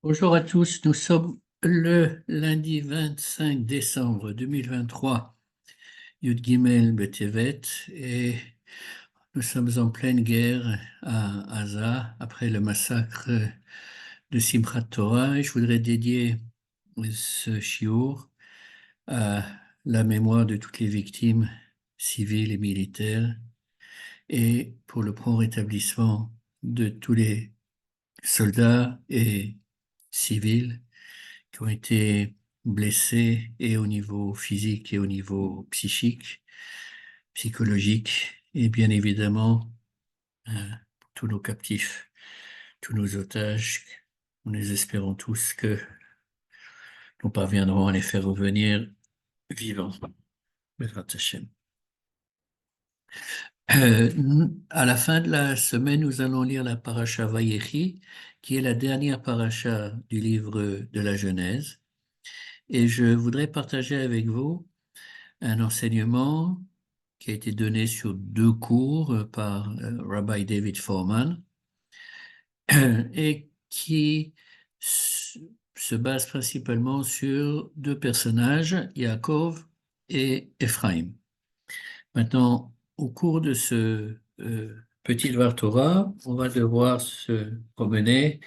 Bonjour à tous, nous sommes le lundi 25 décembre 2023, Yud Gimel Betevet, et nous sommes en pleine guerre à Gaza après le massacre de Simchat Torah, et je voudrais dédier ce shiur à la mémoire de toutes les victimes civiles et militaires et pour le prompt rétablissement de tous les soldats et civils qui ont été blessés et au niveau physique et au niveau psychique, psychologique, et bien évidemment pour tous nos captifs, tous nos otages. Nous espérons tous que nous parviendrons à les faire revenir vivants. Bezrat Hashem. À la fin de la semaine, nous allons lire la paracha Vayechi, qui est la dernière paracha du livre de la Genèse. Et je voudrais partager avec vous un enseignement qui a été donné sur deux cours par Rabbi David Foreman et qui se base principalement sur deux personnages, Yaakov et Ephraim. Maintenant, au cours de ce petit Dvar Torah, on va devoir se promener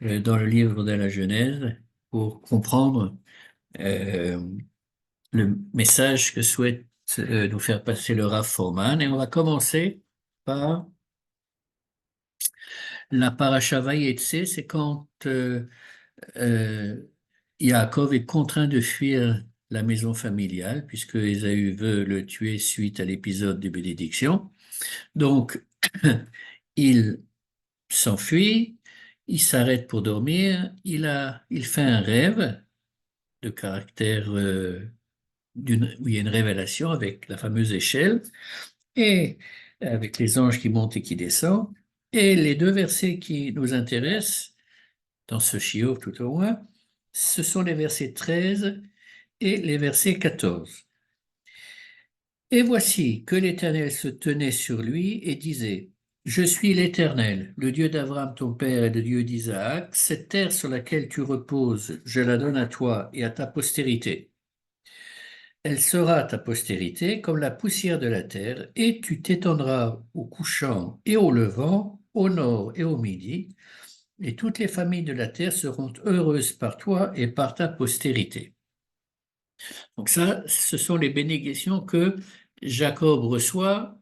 dans le livre de la Genèse pour comprendre le message que souhaite nous faire passer le Rav Foreman. Et on va commencer par la paracha Vayetse, c'est quand euh, Yaakov est contraint de fuir la maison familiale, puisque Ésaü veut le tuer suite à l'épisode des bénédictions. Donc, il s'enfuit, il s'arrête pour dormir, il fait un rêve de caractère où il y a une révélation avec la fameuse échelle, et avec les anges qui montent et qui descendent. Et les deux versets qui nous intéressent, dans ce shiur tout au moins, ce sont les versets 13 et les versets 14. Et voici que l'Éternel se tenait sur lui et disait, je suis l'Éternel, le Dieu d'Abraham ton père et le Dieu d'Isaac. Cette terre sur laquelle tu reposes, je la donne à toi et à ta postérité. Elle sera ta postérité comme la poussière de la terre, et tu t'étendras au couchant et au levant, au nord et au midi, et toutes les familles de la terre seront heureuses par toi et par ta postérité. Donc ça, ce sont les bénédictions que Jacob reçoit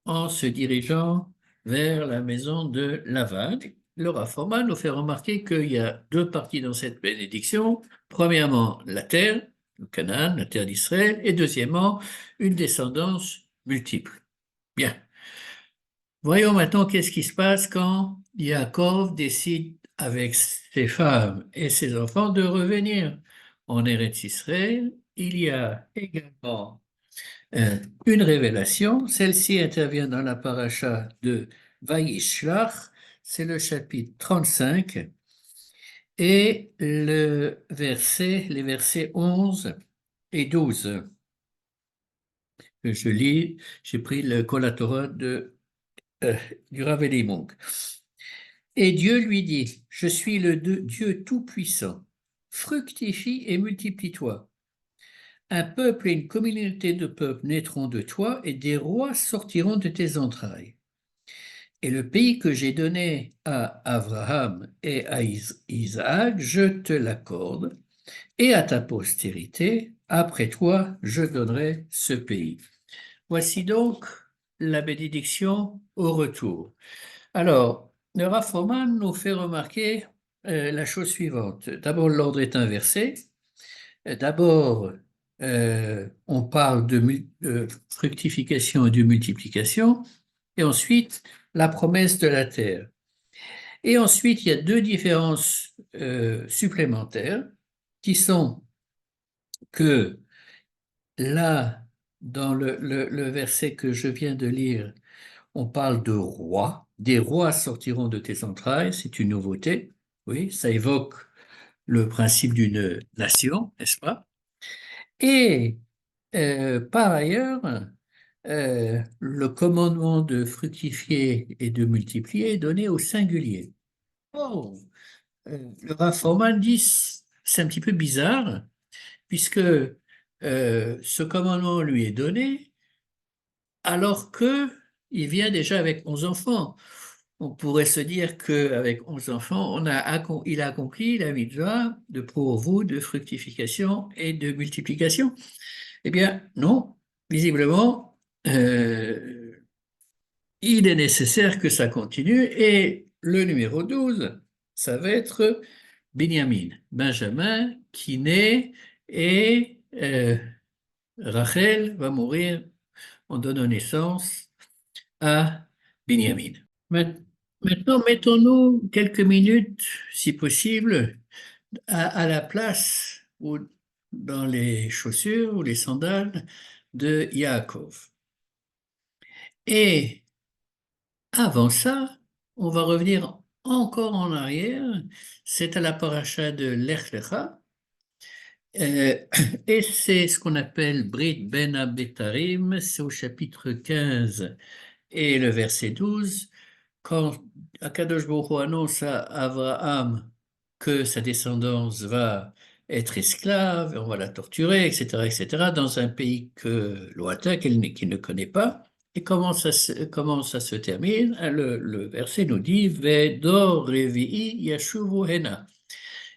en se dirigeant vers la maison de Lavan. Le Rav Foreman nous fait remarquer qu'il y a deux parties dans cette bénédiction. Premièrement, la terre, le Canaan, la terre d'Israël, et deuxièmement, une descendance multiple. Bien. Voyons maintenant qu'est-ce qui se passe quand Yaakov décide avec ses femmes et ses enfants de revenir en Eretz Israël. Il y a également une révélation. Celle-ci intervient dans la paracha de Vayishlach, c'est le chapitre 35, et les versets 11 et 12 que je lis. J'ai pris le Kolatora du Rav Eli Munk. Et Dieu lui dit, je suis le Dieu tout-puissant, fructifie et multiplie-toi. Un peuple et une communauté de peuples naîtront de toi, et des rois sortiront de tes entrailles. Et le pays que j'ai donné à Abraham et à Isaac, je te l'accorde, et à ta postérité, après toi, je donnerai ce pays. Voici donc la bénédiction au retour. Alors, le Rav Foreman nous fait remarquer la chose suivante. D'abord, l'ordre est inversé. D'abord, on parle de fructification et de multiplication, et ensuite, la promesse de la terre. Et ensuite, il y a deux différences supplémentaires qui sont que là, dans le verset que je viens de lire, on parle de rois. Des rois sortiront de tes entrailles, c'est une nouveauté. Oui, ça évoque le principe d'une nation, n'est-ce pas? Et par ailleurs, le commandement de fructifier et de multiplier est donné au singulier. Oh, Le Rav Foreman dit c'est un petit peu bizarre, puisque ce commandement lui est donné alors que il vient déjà avec 11 enfants. On pourrait se dire qu'avec 11 enfants, il a accompli la mitzvah de pourvou, de fructification et de multiplication. Eh bien, non, visiblement, il est nécessaire que ça continue et le numéro 12, ça va être Binyamin, Benjamin, qui naît et Rachel va mourir en donnant naissance à Binyamin. Maintenant, mettons-nous quelques minutes, si possible, à la place ou dans les chaussures ou les sandales de Yaakov. Et avant ça, on va revenir encore en arrière. C'est à la paracha de Lech Lecha. Euh, et c'est ce qu'on appelle Brit Ben Abetarim. C'est au chapitre 15 et le verset 12. Quand Akadosh Baruch Hu annonce à Abraham que sa descendance va être esclave, on va la torturer, etc., etc., dans un pays lointain qu'il ne connaît pas. Et comment ça se termine? Le verset nous dit Vedor Revi'i Yashuvu Hena.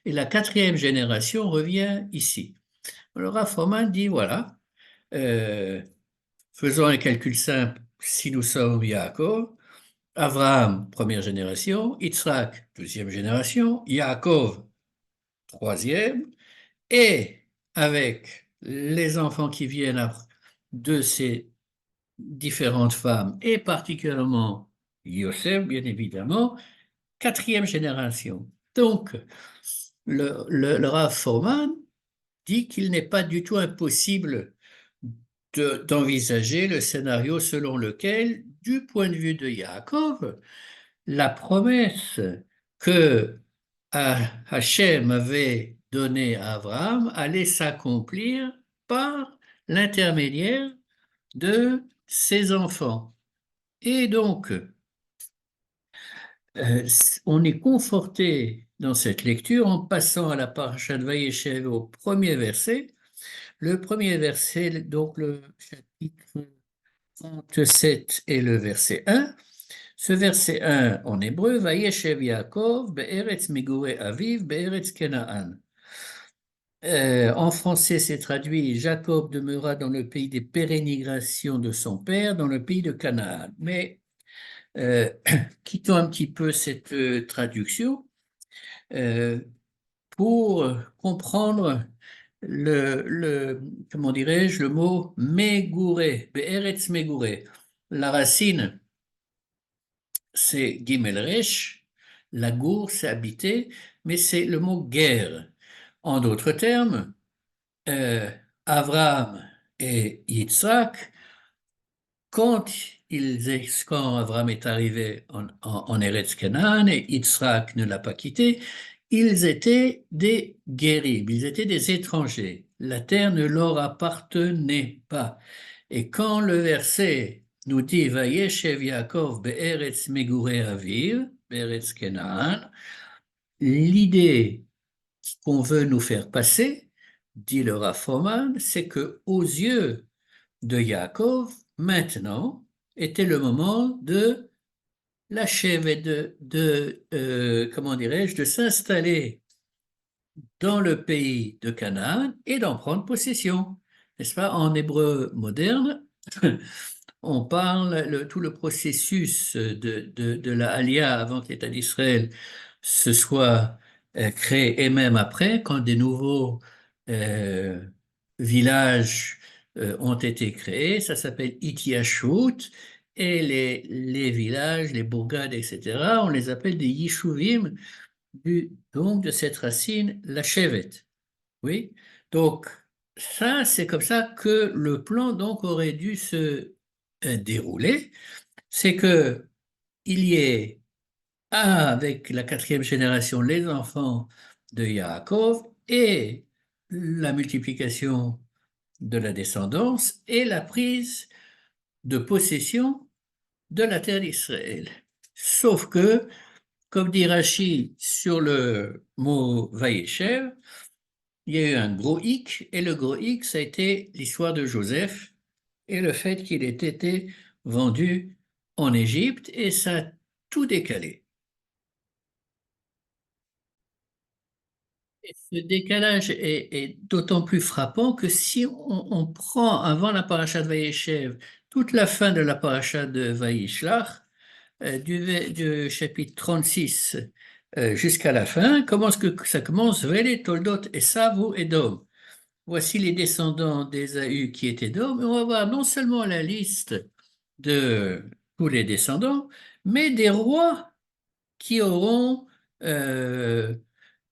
Et la quatrième génération revient ici. Alors Rav dit voilà, euh, faisons un calcul simple. Si nous sommes Yaakov, Abraham, première génération, Yitzhak, deuxième génération, Yaakov, troisième, et avec les enfants qui viennent de ces différentes femmes, et particulièrement Yosef, bien évidemment, quatrième génération. Donc, le Rav Foreman dit qu'il n'est pas du tout impossible d'envisager le scénario selon lequel, du point de vue de Yaakov, la promesse que Hachem avait donnée à Abraham allait s'accomplir par l'intermédiaire de ses enfants. Et donc, on est conforté dans cette lecture en passant à la paracha de Vayeshev au premier verset. Le premier verset, donc le chapitre 37 et le verset 1. Ce verset 1 en hébreu, Vayeshev Yaakov be'eretz migure aviv be'eretz Kenaan. En français, c'est traduit Jacob demeura dans le pays des pérénigrations de son père, dans le pays de Canaan. Mais quittons un petit peu cette traduction euh, pour comprendre comment dirais-je, le mot Megure, Be'eretz Megure. La racine, c'est Gimel Resh, la gour, c'est habiter, mais c'est le mot guerre. En d'autres termes, euh, Abraham et Yitzhak, quand, quand Abraham est arrivé en Eretz Canaan et Yitzhak ne l'a pas quitté, ils étaient des guéribes, ils étaient des étrangers. La terre ne leur appartenait pas. Et quand le verset nous dit Vayeshev Yaakov be'eretz megure aviv, be'eretz Canaan, l'idée qu'on veut nous faire passer, dit le Rav Foreman, c'est que aux yeux de Yaakov, maintenant était le moment de lâcher et comment dirais-je, de s'installer dans le pays de Canaan et d'en prendre possession. N'est-ce pas? En hébreu moderne, on parle, tout le processus de la Aliyah avant que l'État d'Israël se soit créé, et même après, quand des nouveaux euh, villages ont été créés, ça s'appelle Itiashut, et les villages, les bourgades, etc., on les appelle des Yishuvim, donc de cette racine, la Shevet. Oui, donc ça, c'est comme ça que le plan donc aurait dû se dérouler. C'est que il y ait avec la quatrième génération les enfants de Yaakov et la multiplication de la descendance et la prise de possession de la terre d'Israël. Sauf que, comme dit Rachid sur le mot Vaïechev, il y a eu un gros hic, et le gros hic, ça a été l'histoire de Joseph et le fait qu'il ait été vendu en Égypte, et ça a tout décalé. Et ce décalage est d'autant plus frappant que si on prend avant la paracha de Vaïechev toute la fin de la paracha de Vaïshlach, du chapitre 36 jusqu'à la fin, comment est-ce que ça commence? Vele, Toldot, Esav et Edom. Voici les descendants d'Ésaü qui étaient Édom, et on va voir non seulement la liste de tous les descendants, mais des rois qui auront euh,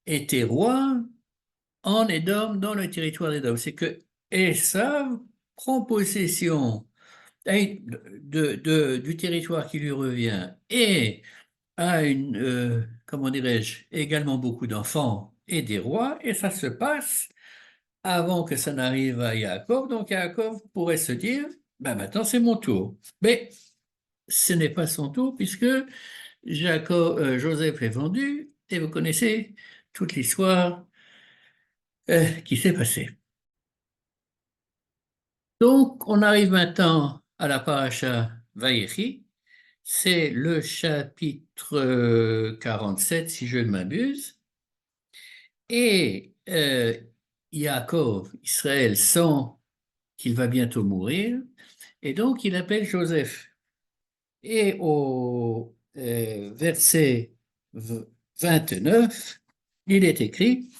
été rois en Édom, dans le territoire d'Édom. C'est que Esav prend possession du territoire qui lui revient et a comment dirais-je, également beaucoup d'enfants et des rois, et ça se passe avant que ça n'arrive à Yaakov. Donc Yaakov pourrait se dire, ben maintenant c'est mon tour. Mais ce n'est pas son tour puisque Joseph est vendu et vous connaissez toute l'histoire qui s'est passée. Donc on arrive maintenant à la paracha Vayechi. C'est le chapitre 47 si je ne m'abuse. Et Yaakov, Israël, sent qu'il va bientôt mourir. Et donc, il appelle Joseph. Et au verset 29, il est écrit,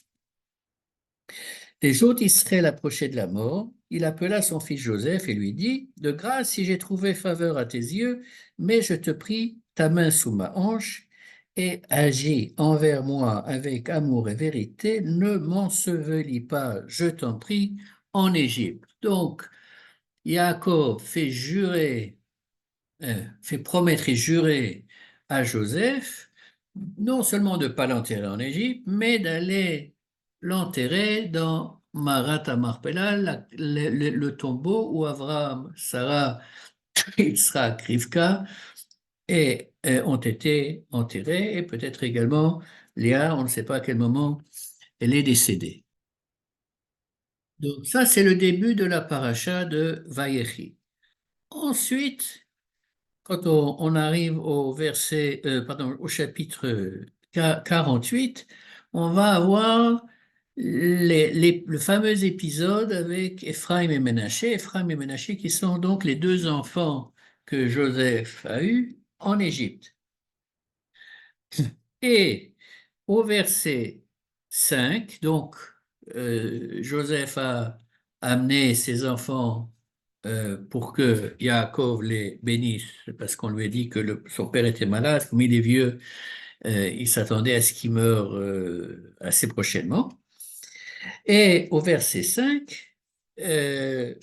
les jours d'Israël approchaient de la mort. Il appela son fils Joseph et lui dit, de grâce si j'ai trouvé faveur à tes yeux, mais je te prie, ta main sous ma hanche, et agis envers moi avec amour et vérité, ne m'ensevelis pas, je t'en prie, en Égypte. Donc, Yaakov fait promettre et jurer à Joseph, non seulement de ne pas l'enterrer en Égypte, mais d'aller l'enterrer dans Marat Marpella, le tombeau où Abraham, Sarah, Yitzhak, Rivka ont été enterrés, et peut-être également Léa, on ne sait pas à quel moment elle est décédée. Donc ça, c'est le début de la paracha de Vayechi. Ensuite, quand on arrive au chapitre 48, on va avoir le fameux épisode avec Ephraim et Ménaché. Ephraim et Ménaché qui sont donc les deux enfants que Joseph a eus en Égypte. Et au verset 5, donc Joseph a amené ses enfants pour que Yaakov les bénisse, parce qu'on lui a dit que son père était malade, comme il est vieux, il s'attendait à ce qu'il meure assez prochainement. Et au verset 5, euh,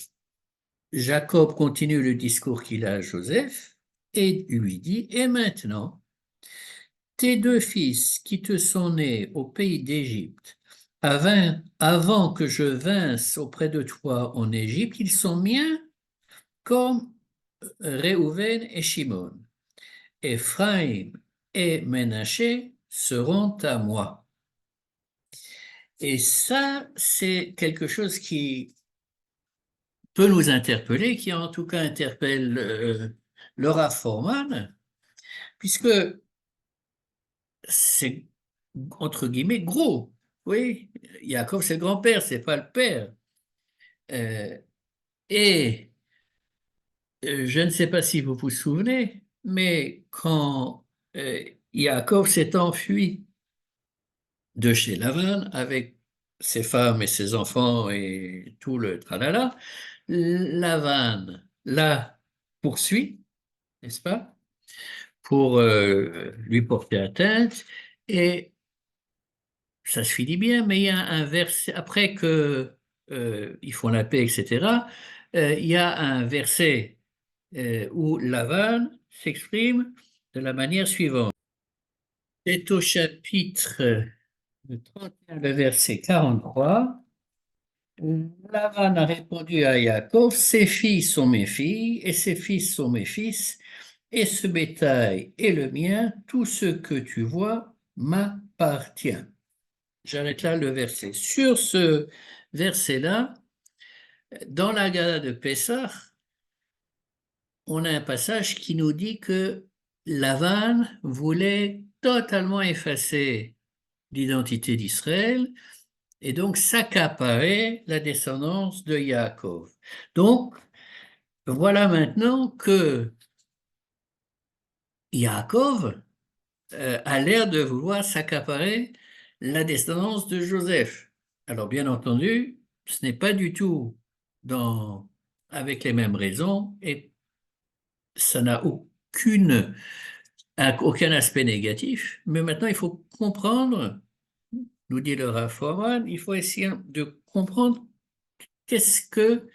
Jacob continue le discours qu'il a à Joseph et lui dit, et maintenant, tes deux fils qui te sont nés au pays d'Égypte, avant que je vinsse auprès de toi en Égypte, ils sont miens comme Réhouven et Shimon. Éphraïm et Ménaché seront à moi. Et ça, c'est quelque chose qui peut nous interpeller, qui en tout cas interpelle le Rav Forman, puisque c'est entre guillemets gros. Oui, Yaakov, c'est le grand-père, c'est pas le père. Euh, et je ne sais pas si vous vous souvenez, mais quand Yaakov s'est enfui de chez Lavan avec ses femmes et ses enfants et tout le tralala, Lavan la poursuit, n'est-ce pas, pour lui porter atteinte, et ça se finit bien, mais il y a un verset, après que ils font la paix, etc., il y a un verset où Lavan s'exprime de la manière suivante. C'est au chapitre 31, le verset 43. Lavan a répondu à Yaakov, ses filles sont mes filles et ses fils sont mes fils, et ce bétail est le mien, tout ce que tu vois m'appartient. J'arrête là le verset. Sur ce verset-là, dans la Gala de Pessah, on a un passage qui nous dit que Lavan voulait totalement effacer l'identité d'Israël et donc s'accaparer la descendance de Yaakov. Donc, voilà maintenant que Yaakov a l'air de vouloir s'accaparer la descendance de Joseph. Alors, bien entendu, ce n'est pas du tout avec les mêmes raisons et ça n'a aucun aspect négatif. Mais maintenant, il faut comprendre, nous dit le Rav Foreman, il faut essayer de comprendre qu'est-ce que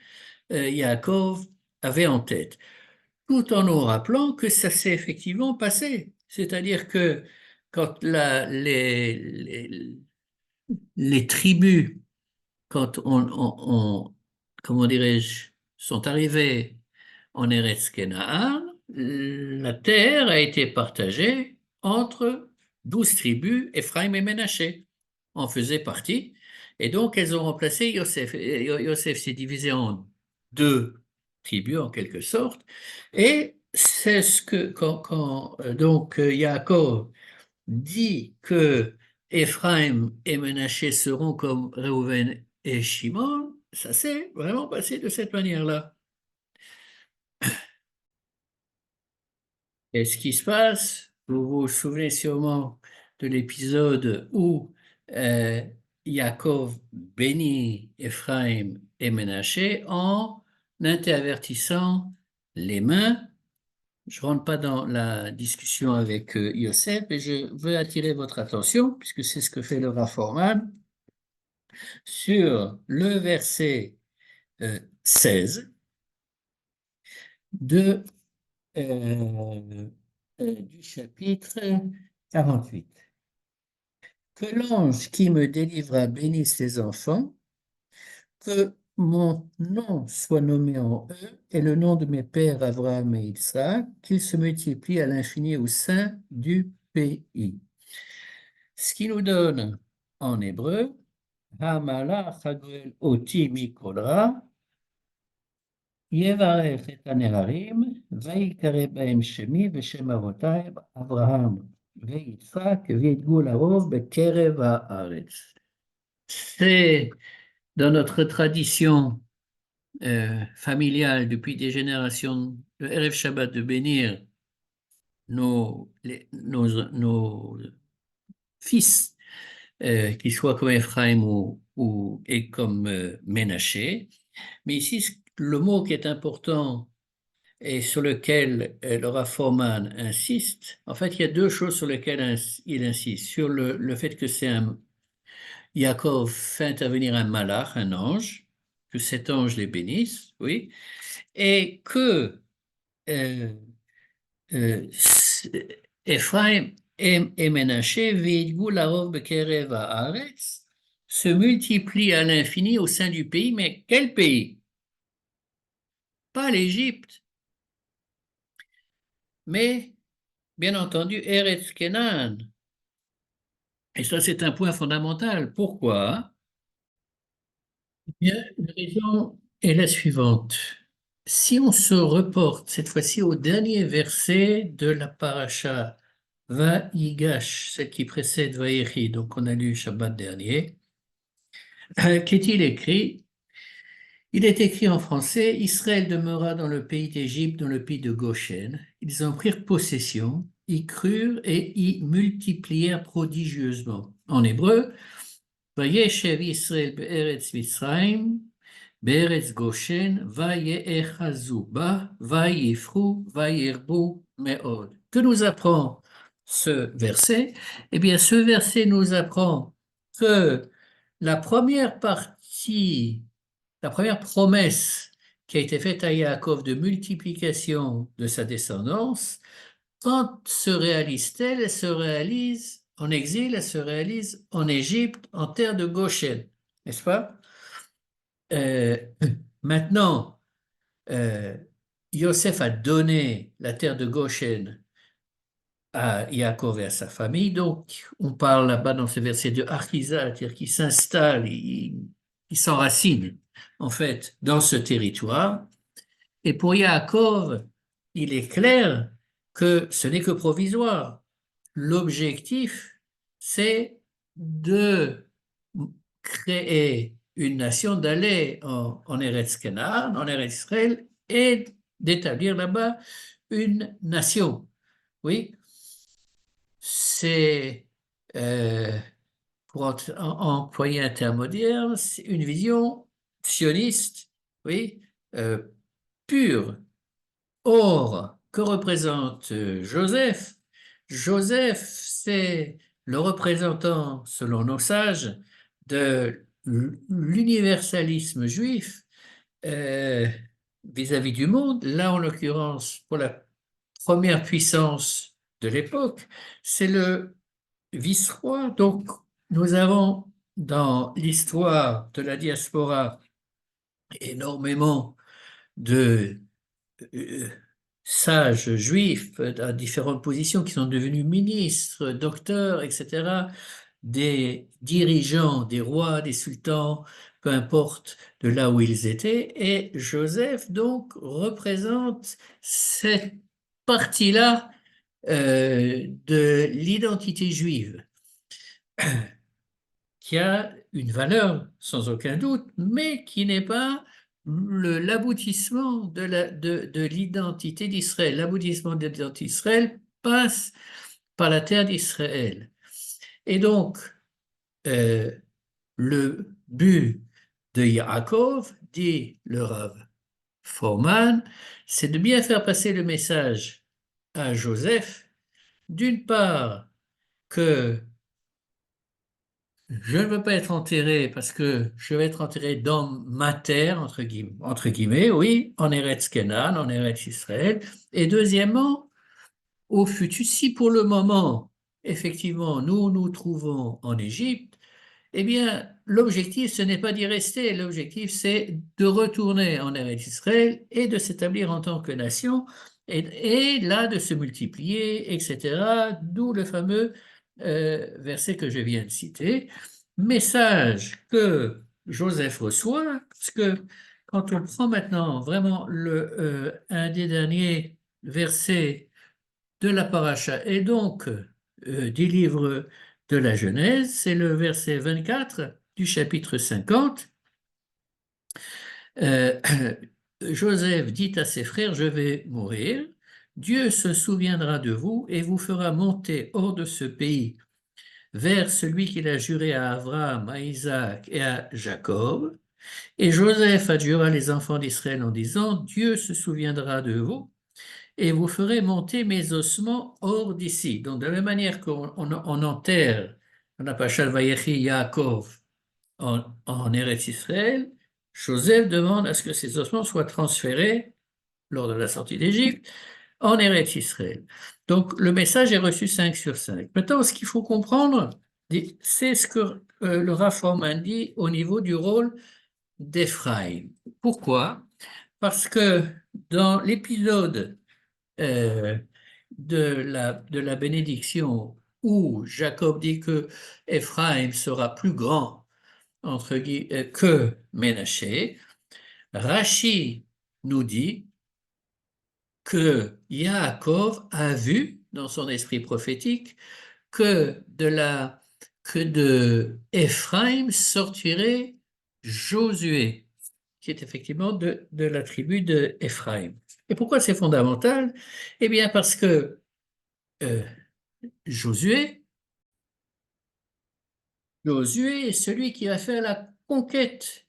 Yaakov avait en tête, tout en nous rappelant que ça s'est effectivement passé. C'est-à-dire que quand les tribus, quand comment dirais-je, sont arrivées en Eretz Kenaan, la terre a été partagée entre 12 tribus, Ephraim et Ménaché en faisaient partie, et donc elles ont remplacé Yosef. Yosef s'est divisé en deux tribus en quelque sorte, et c'est ce que donc Yaakov dit que Ephraim et Ménaché seront comme Reuven et Shimon, ça s'est vraiment passé de cette manière-là. Et ce qui se passe, vous vous souvenez sûrement de l'épisode où euh, Yaakov bénit Ephraim et Ménaché en intervertissant les mains. Je ne rentre pas dans la discussion avec Yosef, mais je veux attirer votre attention, puisque c'est ce que fait le Rav Foreman, sur le verset 16 de, du chapitre 48. Que l'ange qui me délivra bénisse les enfants, que mon nom soit nommé en eux et le nom de mes pères Abraham et Isaac, qu'ils se multiplient à l'infini au sein du pays. Ce qui nous donne en hébreu, Hamala Chagel Oti Mikodra, Yevarech et Aneharim, Vaikare Baem Shemi, Veshem Avotai, Abraham, Veitzrak, Veidgul Arov, Bekerev Haaretz. C'est dans notre tradition familiale depuis des générations, le Erev Shabbat, de bénir nos fils, qu'ils soient comme Ephraim et comme Ménaché. Mais ici, le mot qui est important et sur lequel le Rav Foreman insiste, en fait, il y a deux choses sur lesquelles il insiste. Sur le fait que c'est Yaakov fait intervenir un malach, un ange, que cet ange les bénisse, oui, et que euh, euh, Ephraim et Ménaché, Veidgou larov bekerev haaretz, se multiplient à l'infini au sein du pays, mais quel pays? Pas l'Égypte, mais bien entendu Eretz Kenan. Et ça, c'est un point fondamental. Pourquoi? Eh bien, la raison est la suivante. Si on se reporte cette fois-ci au dernier verset de la paracha Vaïgash, celle qui précède Vaïri, donc on a lu Shabbat dernier, qu'est-il écrit? Il est écrit en français, Israël demeura dans le pays d'Égypte, dans le pays de Goshen. Ils en prirent possession, y crurent et y multiplièrent prodigieusement. En hébreu, Vayeshev Israël be'eretz Mitzrayim, be'eretz Goshen, vayechazu ba, vayifru, vayirbu me'od. Que nous apprend ce verset? Eh bien, ce verset nous apprend que la première partie, la première promesse qui a été faite à Yaakov de multiplication de sa descendance, quand se réalise-t-elle? Elle se réalise en exil, elle se réalise en Égypte, en terre de Goshen, n'est-ce pas? Euh, Maintenant, euh, Yosef a donné la terre de Goshen à Yaakov et à sa famille. Donc, on parle là-bas dans ce verset de Archisa, c'est-à-dire qu'il s'installe, il s'enracine en fait dans ce territoire. Et pour Yaakov, il est clair que ce n'est que provisoire. L'objectif, c'est de créer une nation, d'aller en Eretz Canaan, en Eretz Israël, et d'établir là-bas une nation. Oui, c'est, pour employer un terme moderne, c'est une vision sioniste, oui, euh, pure. Or, que représente Joseph? Joseph, c'est le représentant, selon nos sages, de l'universalisme juif euh, vis-à-vis du monde. Là, en l'occurrence, pour la première puissance de l'époque, c'est le vice-roi. Donc, nous avons dans l'histoire de la diaspora énormément de euh, sages juifs à différentes positions qui sont devenus ministres, docteurs, etc., des dirigeants, des rois, des sultans, peu importe de là où ils étaient. Et Joseph, donc, représente cette partie-là de l'identité juive qui a une valeur sans aucun doute, mais qui n'est pas l'aboutissement de l'identité d'Israël. L'aboutissement de l'identité d'Israël passe par la terre d'Israël. Et donc, euh, le but de Yaakov, dit le Rav Forman, c'est de bien faire passer le message à Joseph, d'une part, que je ne veux pas être enterré parce que je vais être enterré dans ma terre, entre guillemets, oui, en Eretz Kenan, en Eretz Israël. Et deuxièmement, au futur, si pour le moment, effectivement, nous nous trouvons en Égypte, eh bien, l'objectif, ce n'est pas d'y rester. L'objectif, c'est de retourner en Eretz Israël et de s'établir en tant que nation, et là, de se multiplier, etc. D'où le fameux verset que je viens de citer. Message que Joseph reçoit, parce que quand on prend maintenant vraiment un des derniers versets de la paracha et donc du livre de la Genèse, c'est le verset 24 du chapitre 50. Euh, Joseph dit à ses frères, je vais mourir, Dieu se souviendra de vous et vous fera monter hors de ce pays vers celui qu'il a juré à Abraham, à Isaac et à Jacob. Et Joseph adjura les enfants d'Israël en disant, Dieu se souviendra de vous et vous ferez monter mes ossements hors d'ici. Donc, de la même manière qu'on enterre, on n'a pas Shalvayechi Yaakov en Eretz Israël, Joseph demande à ce que ces ossements soient transférés lors de la sortie d'Égypte en Eretz Israël. Donc, le message est reçu 5 sur 5. Maintenant, ce qu'il faut comprendre, c'est ce que le Rav Forman dit au niveau du rôle d'Éphraïm. Pourquoi? Parce que dans l'épisode euh, de la bénédiction où Jacob dit que Éphraïm sera plus grand que Ménaché, Rachi nous dit que Yaakov a vu dans son esprit prophétique que que de Éphraïm sortirait Josué, qui est effectivement de la tribu de Éphraïm. Et pourquoi c'est fondamental? Eh bien parce que euh, Josué, Josué est celui qui va faire la conquête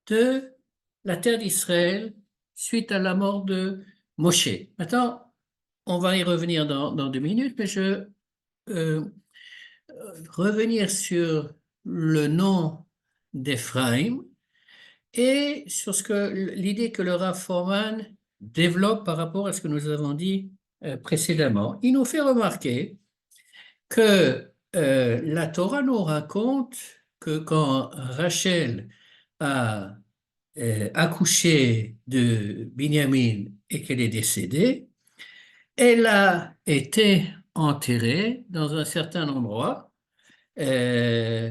de la terre d'Israël suite à la mort de Moshe. Maintenant, on va y revenir dans 2 minutes, mais je euh, revenir sur le nom d'Éphraïm et sur l'idée que le Rav Forman développe par rapport à ce que nous avons dit précédemment. Il nous fait remarquer que la Torah nous raconte que quand Rachel a accouché de Binyamin et qu'elle est décédée, elle a été enterrée dans un certain endroit, euh,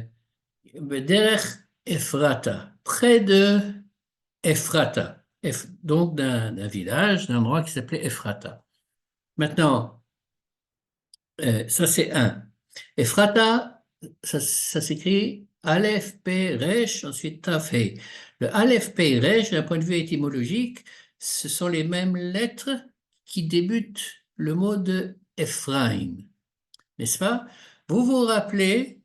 derrière Ephrata, près de Ephrata, donc d'un village, d'un endroit qui s'appelait Ephrata. Maintenant, ça c'est un. Ephrata, ça s'écrit Aleph, P, Resh, ensuite Taf, He. Le Aleph, P, Resh, d'un point de vue étymologique, ce sont les mêmes lettres qui débutent le mot de Ephraim, n'est-ce pas? Vous vous rappelez,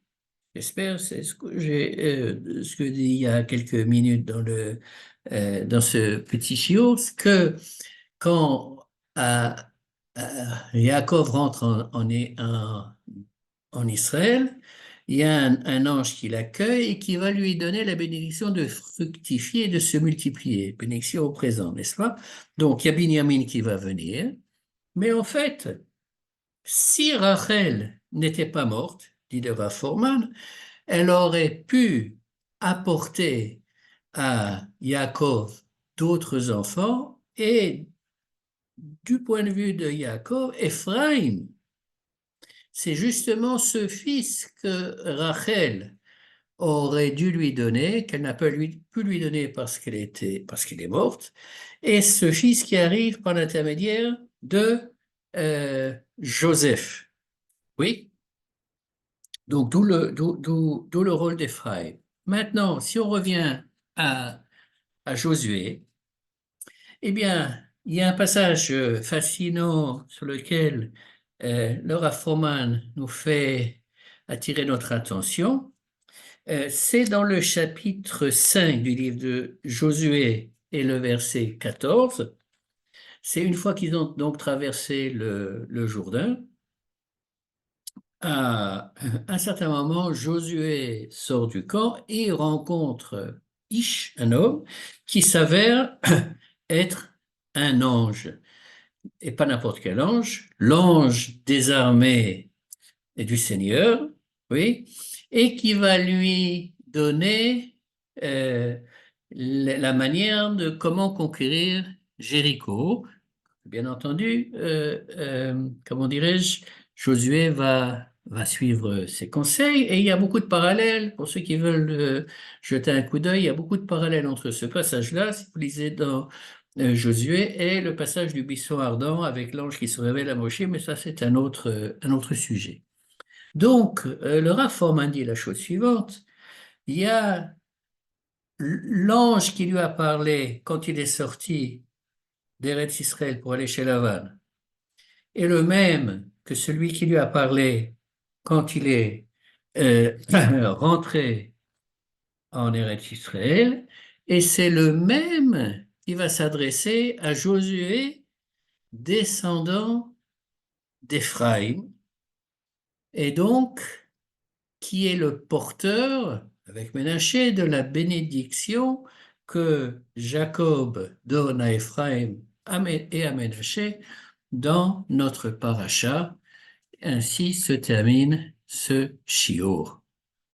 j'espère, c'est ce que dit il y a quelques minutes dans ce petit chiot, que quand euh, Yaakov rentre en Israël, il y a un ange qui l'accueille et qui va lui donner la bénédiction de fructifier et de se multiplier, bénédiction au présent, n'est-ce pas? Donc, il y a Binyamin qui va venir, mais en fait, si Rachel n'était pas morte, dit le Rav Foreman, elle aurait pu apporter à Yaakov d'autres enfants et du point de vue de Yaakov, Ephraim, c'est justement ce fils que Rachel aurait dû lui donner, qu'elle n'a pas pu lui donner parce qu'elle est morte, et ce fils qui arrive par l'intermédiaire de Joseph. Oui, donc d'où le rôle d'Ephraim. Maintenant, si on revient à Josué, eh bien, il y a un passage fascinant sur lequel Laura Froman nous fait attirer notre attention. C'est dans le chapitre 5 du livre de Josué et le verset 14. C'est une fois qu'ils ont donc traversé le Jourdain. À un certain moment, Josué sort du camp et rencontre Ish, un homme, qui s'avère être un ange. Et pas n'importe quel ange, l'ange des armées et du Seigneur, oui, et qui va lui donner euh, la manière de comment conquérir Jéricho. Bien entendu, comment dirais-je, Josué va suivre ses conseils et il y a beaucoup de parallèles, pour ceux qui veulent jeter un coup d'œil, il y a beaucoup de parallèles entre ce passage-là, si vous lisez dans Josué, et le passage du buisson ardent avec l'ange qui se révèle à Moshe, mais ça c'est un autre sujet. Donc, le Rav Foreman dit la chose suivante, il y a l'ange qui lui a parlé quand il est sorti d'Eretz Israël pour aller chez Lavan, est le même que celui qui lui a parlé quand il est rentré en Eretz Israël, et c'est le même qui va s'adresser à Josué, descendant d'Éphraïm, et donc qui est le porteur, avec Ménaché, de la bénédiction que Jacob donne à Éphraïm et à Ménaché dans notre paracha. Ainsi se termine ce shiur.